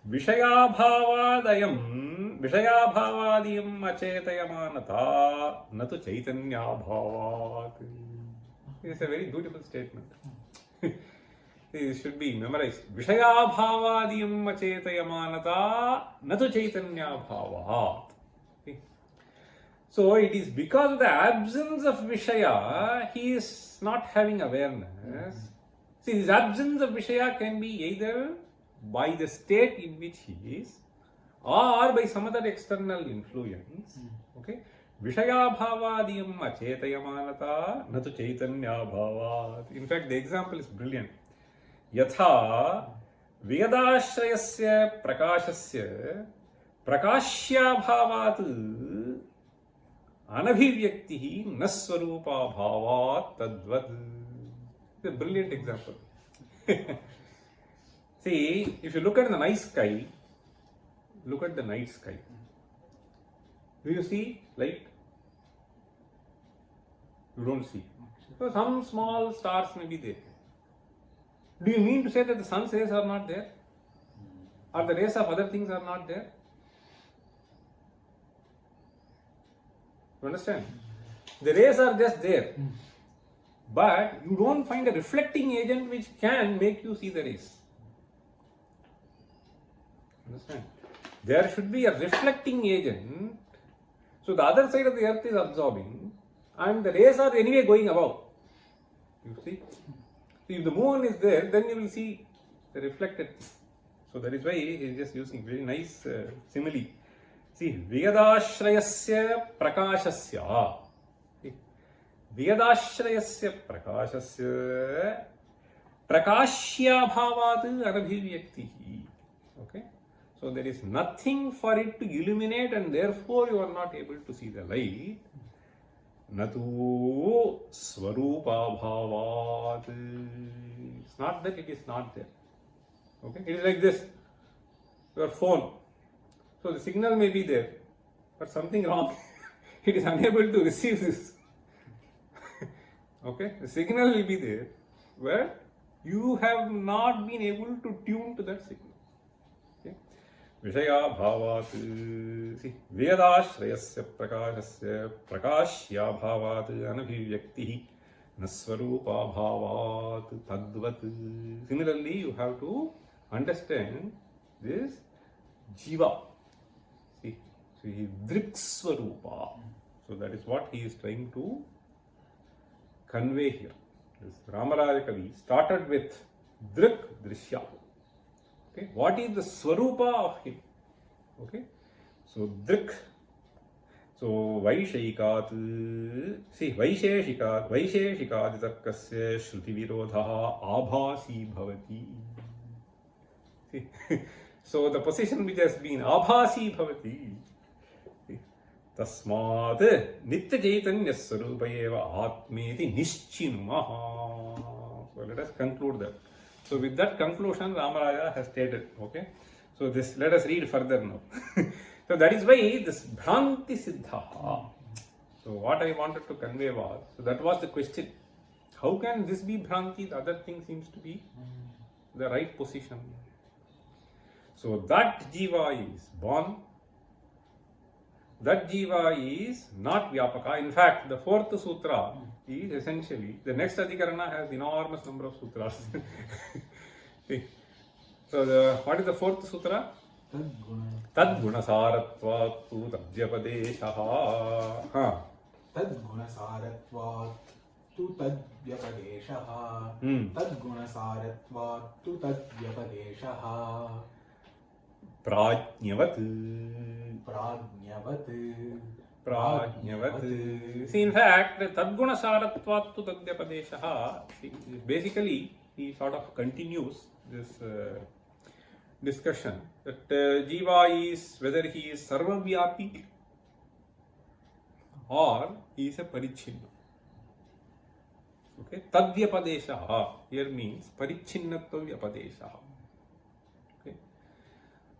[SPEAKER 1] Vishayabhavadayam acetayamanata natu chaitanyabhavat. It's a very beautiful statement. It should be memorized. Vishayabhavadiyam acetayamanata natu chaitanyabhavat. So it is because of the absence of Vishaya, he is not having awareness. See, this absence of Vishaya can be either by the state in which he is or by some other external influence. Okay? Vishaya bhavadiyam acetayamanata natu chaitanya bhavat. In fact, the example is brilliant. Yatha vedashrayasya prakashasya prakashya bhavat anabhivyaktihi naswarupa bhavat tadvad. It's a brilliant example. See, if you look at the night sky, look at the night sky. Do you see light? You don't see. So some small stars may be there. Do you mean to say that the sun's rays are not there? Or the rays of other things are not there? You understand? The rays are just there. But you don't find a reflecting agent which can make you see the rays. Understand? There should be a reflecting agent. So the other side of the earth is absorbing and the rays are anyway going above. You see? So if the moon is there, then you will see the reflected. So that is why he is just using very nice simile. See, Vedashrayasya prakashasya. Vedashrayasya prakashasya prakashya bhavat anabhivyaktihi. Okay? So there is nothing for it to illuminate and therefore you are not able to see the light. Natu swarupa bhavat. It's not that it is not there. Okay? It is like this. Your phone. So the signal may be there, but something wrong. It is unable to receive this. Okay? The signal will be there, but you have not been able to tune to that signal. Okay? Vishaya bhavat. See, Vedashrayasya prakashasya prakashya bhavat anabhivyaktihi naswarupa bhavat tadvat. Similarly, you have to understand this jiva. See, so he is drikswarupa. So that is what he is trying to convey here. This Ramaraja Kavi started with drik drishya. Okay, what is the swarupa of him? Okay, so drik. So vaishaikat. See, vaisheshikat tarkasya shruti virodha abhasi bhavati. See, so the position which has been abhasi bhavati. Tasmat nitya chaitanya swarupa eva atmeti nischinmaha. So let us conclude that. So with that conclusion, Ramaraja has stated. Okay. So this, let us read further now. So that is why this Bhranti Siddha. So what I wanted to convey was, so that was the question. How can this be Bhranti? The other thing seems to be the right position. So that Jiva is born. That Jiva is not Vyapaka. In fact, the fourth sutra is essentially, the next Adhikarana has enormous number of sutras. So what is the fourth sutra? Tadgunasaratvat tu tadvyapadeshaha.
[SPEAKER 2] Tadgunasaratvat tu tadvyapadeshaha. Tadgunasaratvat tu tadvyapadeshaha.
[SPEAKER 1] Prajnavat. See, in fact, Tadgunasaratvat tu tadvyapadeshaha, basically, he sort of continues this discussion that Jiva is, whether he is Sarvavyapi or he is a Parichinna. Okay, Tadvyapadeshaha here means Parichinnatva Vyapadeshaha. Okay,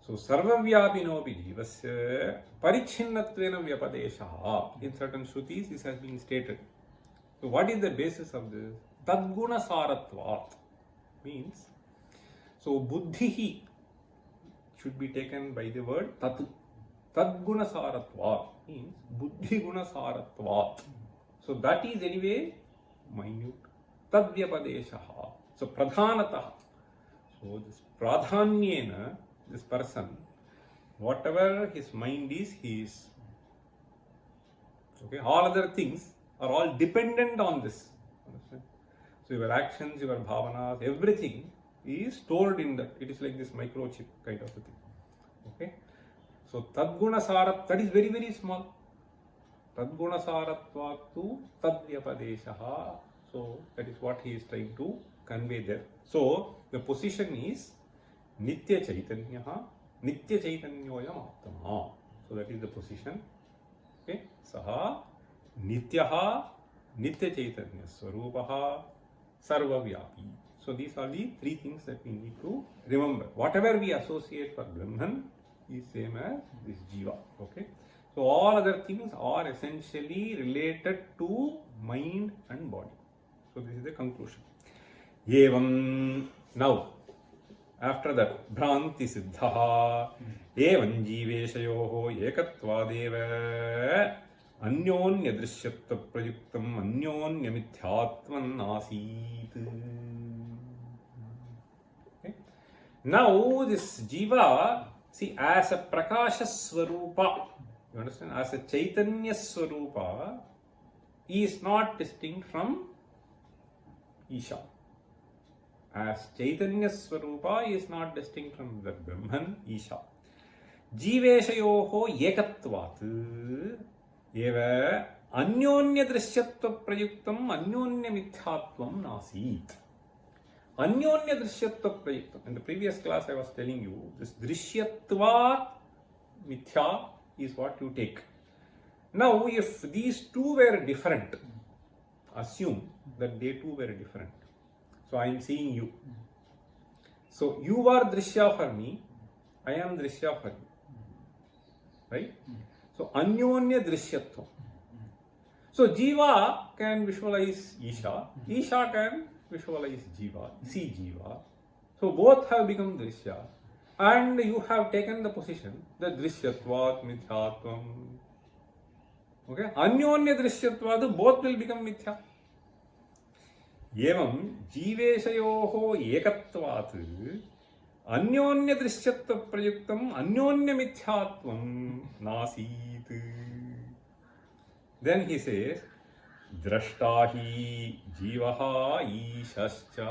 [SPEAKER 1] so Sarvavyapinopi Jivasya Parichinnattvena Vyapadeshaha. In certain Shrutis, this has been stated. So, what is the basis of this? Tadgunasaratvat. means, so buddhihi should be taken by the word tat. Tadgunasaratvat means buddhi gunasaratvat. So that is anyway minute. Tadvyapadeshaha. So pradhanatah. So this pradhanyena, this person, whatever his mind is, he is. Okay, all other things are all dependent on this. Understand? So your actions, your bhavanas, everything is stored in that. It is like this microchip kind of a thing. Okay. So tadgunasarat, that is very, very small. Tadgunasaratvattu tadvyapadeshaha. So that is what he is trying to convey there. So the position is Nitya Chaitanyaha, Nitya Chaitanyoyam Atma. So that is the position. Okay. Saha Nityaha, Nitya Chaitanya Swarupaha, Sarvavyapi. So these are the three things that we need to remember. Whatever we associate for Brahman is same as this Jiva. Okay. So all other things are essentially related to mind and body. So this is the conclusion. Evam, now after that, Bhranti Siddhaha, Evam Jiveshayoho Ekatvadeva Anyonya Drishyatva Prayuktam Anyonya Mithyatvan Asit. Okay. Now this Jiva, see, as a Prakasha Swarupa, you understand, as a Chaitanya Swarupa, he is not distinct from Isha. As Chaitanya Swarupa, he is not distinct from the Brahman, Isha. Jiveshayoho Ekatvat Eva Anyonya Drishyatva Prayuktam Anyonya Mithyatvam Nasit. Anyonya Drishyatva Prayuktam. In the previous class I was telling you, this Drishyatva Mithya is what you take. Now if these two were different, assume that they two were different. So I am seeing you. So you are Drishya for me, I am Drishya for you. Right? So Anyonya Drishyatva. So Jiva can visualize Isha, Isha can visualize Jiva, see Jiva. So both have become Drishya, and you have taken the position that Drishyatvat Mithyatvam. Okay? Anyonya Drishyatvat, both will become Mithya. Evam Jiveshayoho Ekatvat Anyonya Drishyatva Prayuktam Anyonya Mithyatvam Nasit. Then he says, Drashtahi Jivaha Ishascha.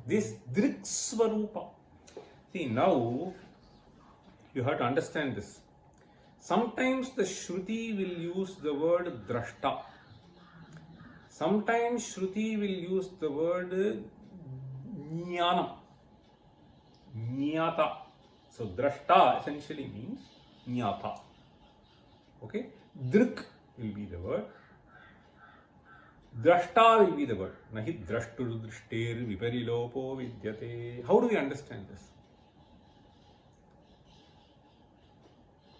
[SPEAKER 1] This Driksvarupa. See, now you have to understand this. Sometimes the Shruti will use the word Drashta. Sometimes Shruti will use the word Jnanam. Jnata. So Drashta essentially means Jnata. Okay? Drik will be the word. Drashta will be the word. Nahi drashtur drishter viparilopo vidyate. How do we understand this?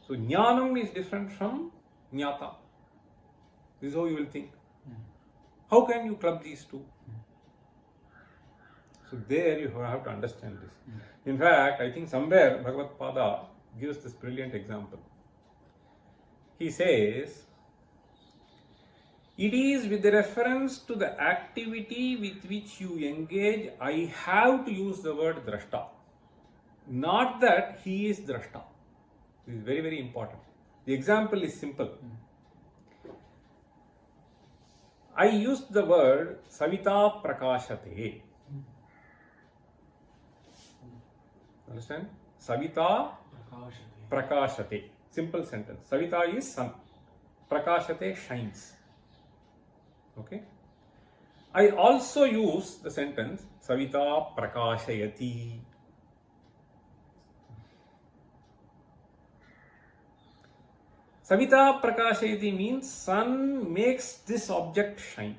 [SPEAKER 1] So Jnanam is different from Jnata. This is how you will think. How can you club these two? So there you have to understand this. In fact, I think somewhere Bhagavad Pada gives this brilliant example. He says, it is with reference to the activity with which you engage, I have to use the word drashta. Not that he is drashta. This is very, very important. The example is simple. I used the word Savita Prakashate. Understand? Savita Prakashate. Simple sentence. Savita is sun. Prakashate shines. Okay. I also use the sentence Savita Prakashayati. Savita Prakashayati means sun makes this object shine.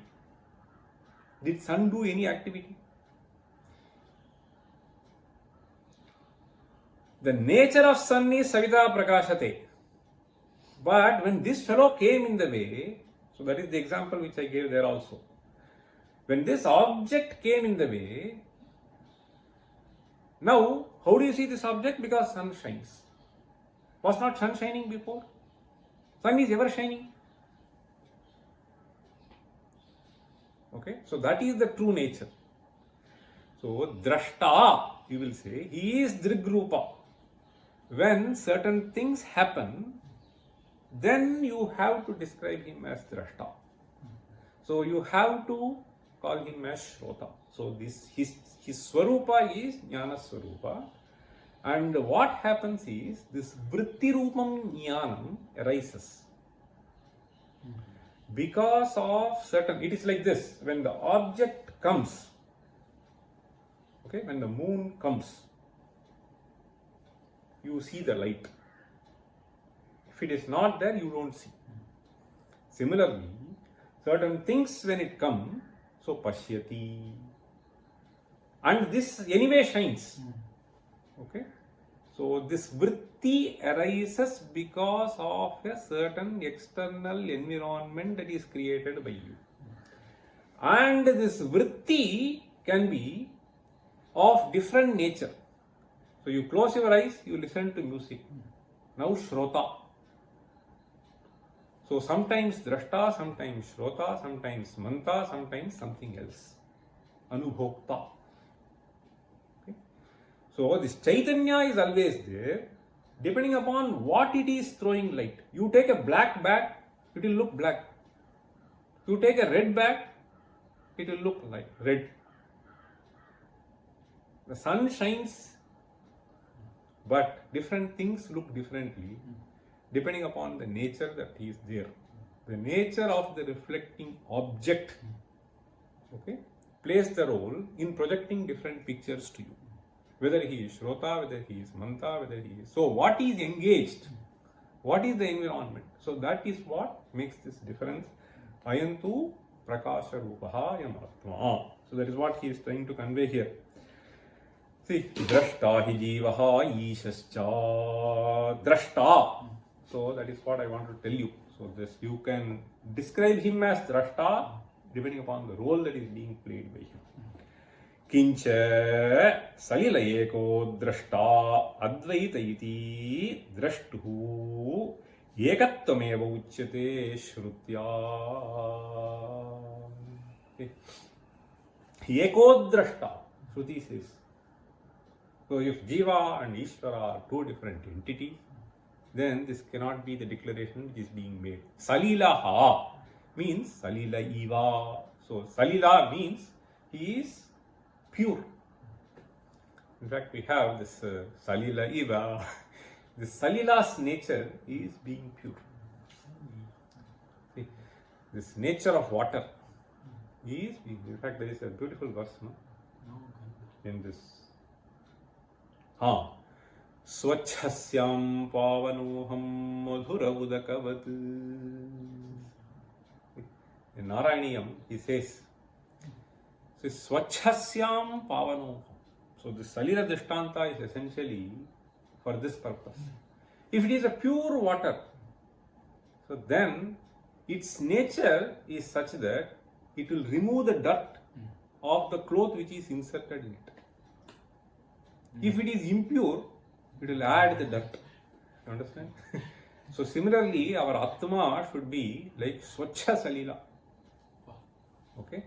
[SPEAKER 1] Did sun do any activity? The nature of sun is Savita Prakashate. But when this fellow came in the way, so that is the example which I gave there also. When this object came in the way, now how do you see this object? Because sun shines. Was not sun shining before? Sun is ever shining. Okay, so that is the true nature. So drashta, you will say, he is drigrupa. When certain things happen, then you have to describe him as drashta. So you have to call him as Shrota. So this his swarupa is Jnana Swarupa. And what happens is this vritti rupam jnanam arises. Because of certain, it is like this, when the object comes, okay, when the moon comes, you see the light. If it is not there, you don't see. Similarly, certain things when it comes, so pashyati, and this anyway shines. Okay, so this vritti arises because of a certain external environment that is created by you, and this vritti can be of different nature. So you close your eyes, you listen to music. Now Shrota. So sometimes drashta, sometimes Shrota, sometimes manta, sometimes something else. Anubhokta. Okay. So this Chaitanya is always there, depending upon what it is throwing light. You take a black bag, it will look black. You take a red bag, it will look like red. The sun shines, but different things look differently depending upon the nature that is there. The nature of the reflecting object, okay, plays the role in projecting different pictures to you. Whether he is Shrota, whether he is Manta, whether he is... So what is engaged? What is the environment? So that is what makes this difference. Ayantu prakasha rupaha yam atma. So that is what he is trying to convey here. See, drashta hi jivaha ishascha. Drashta. So that is what I want to tell you. So this you can describe him as drashta depending upon the role that is being played by him. Kincha salila eko drashta advaita iti drashtuhu ekattvameva uchyate shrutya. Eko drashta, Shruti says. So if Jiva and Ishvara are two different entities, then this cannot be the declaration which is being made. Salilaha means Salila Iva. So Salila means he is pure. In fact, we have this Salila Iva. This Salila's nature is being pure. See, this nature of water is being, in fact, there is a beautiful verse in this. Swachhasyam pavanoham madhura udakavat. In Narayaniyam, he says, Swachhasyam pavanoham. So the Salila Drishtanta is essentially for this purpose. If it is a pure water, so then its nature is such that it will remove the dirt of the cloth which is inserted in it. If it is impure, it will add the dirt. You understand? So similarly, our Atma should be like Swachha Salila. Okay?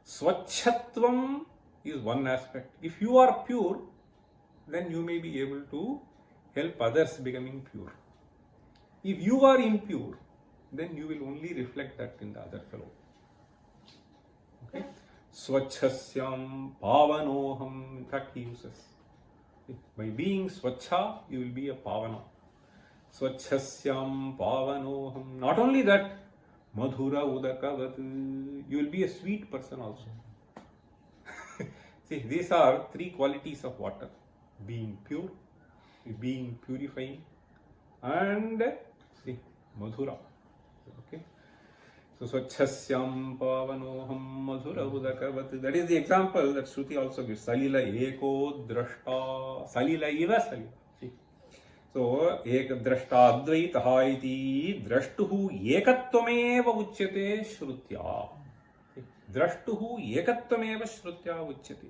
[SPEAKER 1] Swachhatvam is one aspect. If you are pure, then you may be able to help others becoming pure. If you are impure, then you will only reflect that in the other fellow. Okay? Swachhasyam pavanoham. In fact, he uses. By being Swachha, you will be a Pavana. Swachhasyam Pavanoham. Not only that, Madhura Udakavat, you will be a sweet person also. See, these are three qualities of water. Being pure, being purifying, and see, Madhura. Okay. So Swachhasyam Pavanoham Madhura Udakavat. That is the example that Shruti also gives. Salila Eko Drashta. Salila Iva Salila. See. So Eka Drashta Advaitaha iti Drashtuhu Ekattvameva Uchyate Shrutya. drashtuhu ekattvameva shrutya uchyate.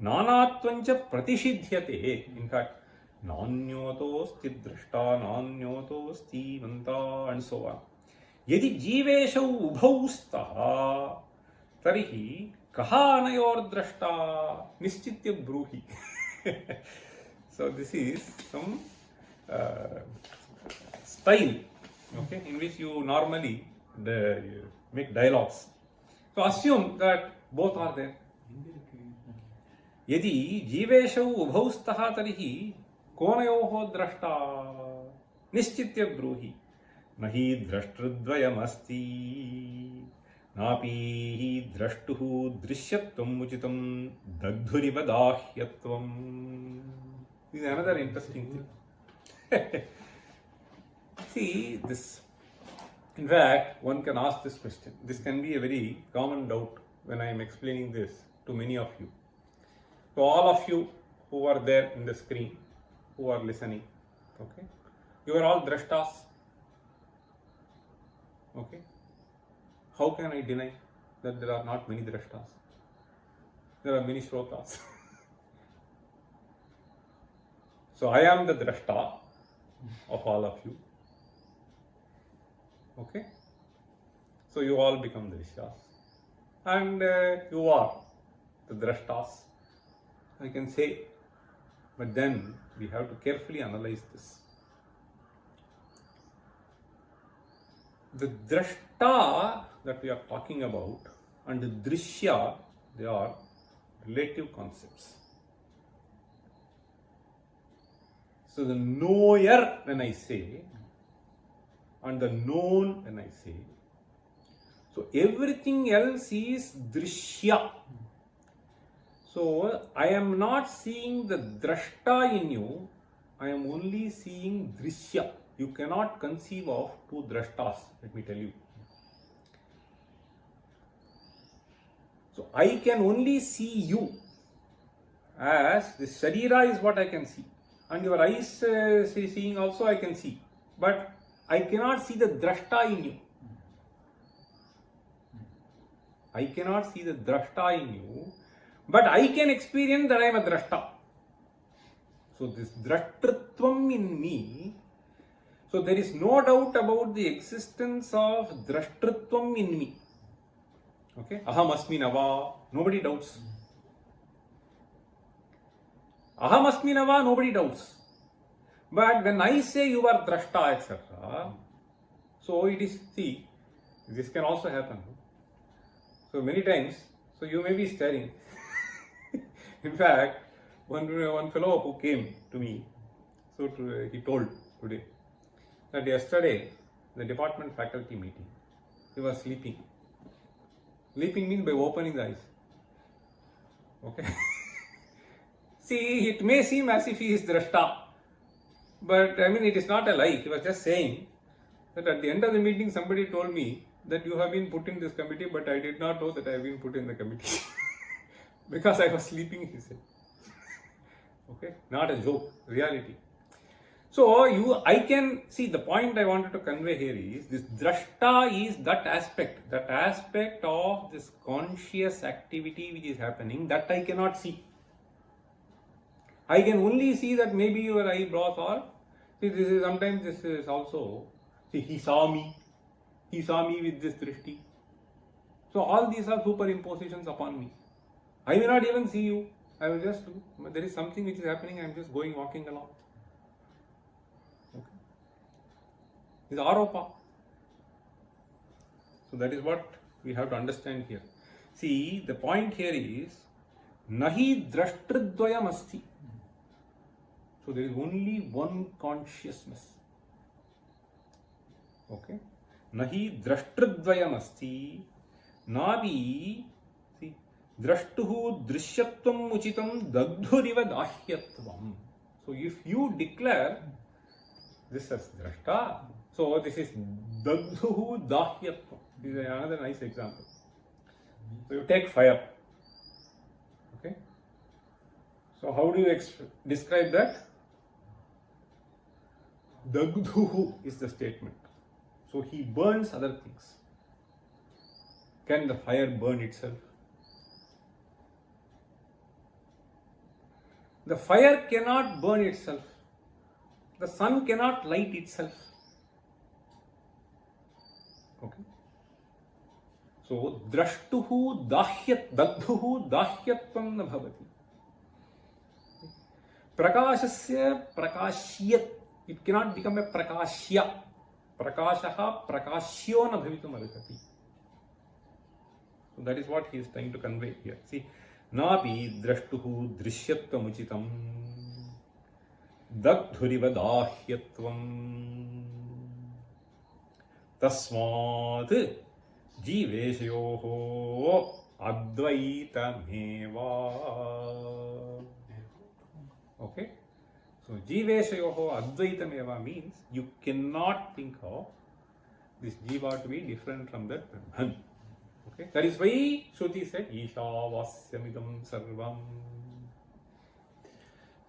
[SPEAKER 1] Nanatvancha pratishidyate. In fact, nanyotosti drashta, nanyotosti manta, and so on. Yadi jiveshau ubhau staha, tarihi kaha anayor drashta nischitya bruhi. So this is some style, okay, in which you normally make dialogues. So assume that both are there. Yadi jiveshau ubhau staha tarihi konayoho drashta nischitya bruhi. Nahi drashtradvayam asti napi drashtuhu drishyatvam uchitam dagdhuriva dahyatvam. This is another interesting thing. See this. In fact, one can ask this question. This can be a very common doubt when I am explaining this to many of you. To all of you who are there in the screen, who are listening, okay, you are all drashtas. Okay, how can I deny that there are not many drashtas? There are many shrotas. So I am the drashta of all of you. Okay, so you all become drishyas, and you are the drashtas, I can say. But then we have to carefully analyze this. The drashta that we are talking about and the drishya, they are relative concepts. So the knower when I say and the known when I say, so everything else is drishya. So I am not seeing the drashta in you, I am only seeing drishya. You cannot conceive of two drashtas, let me tell you. So I can only see you as the sharira is what I can see, and your eyes seeing also I can see, but I cannot see the drashta in you. I cannot see the drashta in you, but I can experience that I am a drashta. So this drashtritvam in me, so there is no doubt about the existence of drashtritvam in me. Okay, aham asmi nava, nobody doubts. Aham asmi nava, nobody doubts. But when I say you are drashta, etc., so it is, see, this can also happen. So many times, so you may be staring. In fact, one fellow who came to me, so he told today that yesterday, the department faculty meeting, he was sleeping. Sleeping means by opening the eyes. Okay. See, it may seem as if he is drashta, but I mean, it is not a lie. He was just saying that at the end of the meeting, somebody told me that you have been put in this committee, but I did not know that I have been put in the committee. Because I was sleeping, he said. Okay, not a joke, reality. So I can see the point I wanted to convey here is this drashta is that aspect of this conscious activity which is happening that I cannot see. I can only see that maybe your eyebrows are, see this is sometimes this is also, see he saw me with this drishti. So all these are superimpositions upon me. I may not even see you, I will just do, there is something which is happening, I am just walking along. Okay. This is aropa. So that is what we have to understand here. See, the point here is, nahi drashtridvayam asti. So there is only one consciousness. Okay. Nahi drashtridvayam asti. Navi, see, drashtuhu drishyatvam uchitam dagdhuriva dahyatvam. So if you declare this as drashta, so this is dagdhuhu dahyatvam. This is another nice example. So you take fire. Okay. So how do you describe that? Dagdhuhu is the statement. So he burns other things. Can the fire burn itself? The fire cannot burn itself. The sun cannot light itself. Okay. So, drashtuhu dahyat dadhuhu dahyatvam na bhavati. Prakashasya prakashyat. It cannot become a prakashya. Prakashaha prakashyo na bhavitum arhati. So that is what he is trying to convey here. See, napi drashtuhu drishyatvam uchitam dagdhuriva dahyatvam tasmat jiveshayoho advaitameva. Okay? So, jiveshayoho advaitameva means you cannot think of this jiva to be different from that Brahman. Okay? That is why Shruti said, Ishavasyamidam sarvam.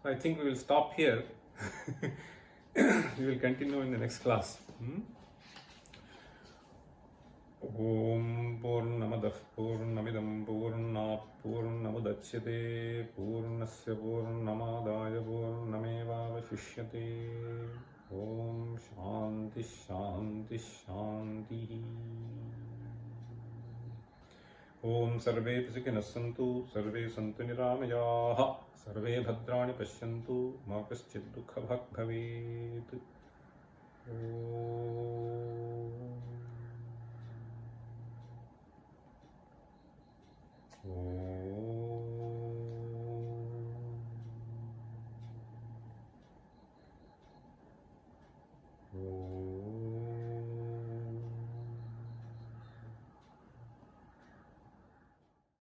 [SPEAKER 1] So I think we will stop here. We will continue in the next class. Om Purnamadah Purnamidam Purnat Purnamudachyate Purnasya Purnamadaya Purnameva Vashishyate. Om Shanti Shanti Shanti. Om Sarve Pisikinas Santu Sarve Santu Niramayaha Sarve Bhadrani Pashyantu Ma Kaschid Dukha Bhag Bhavet. Om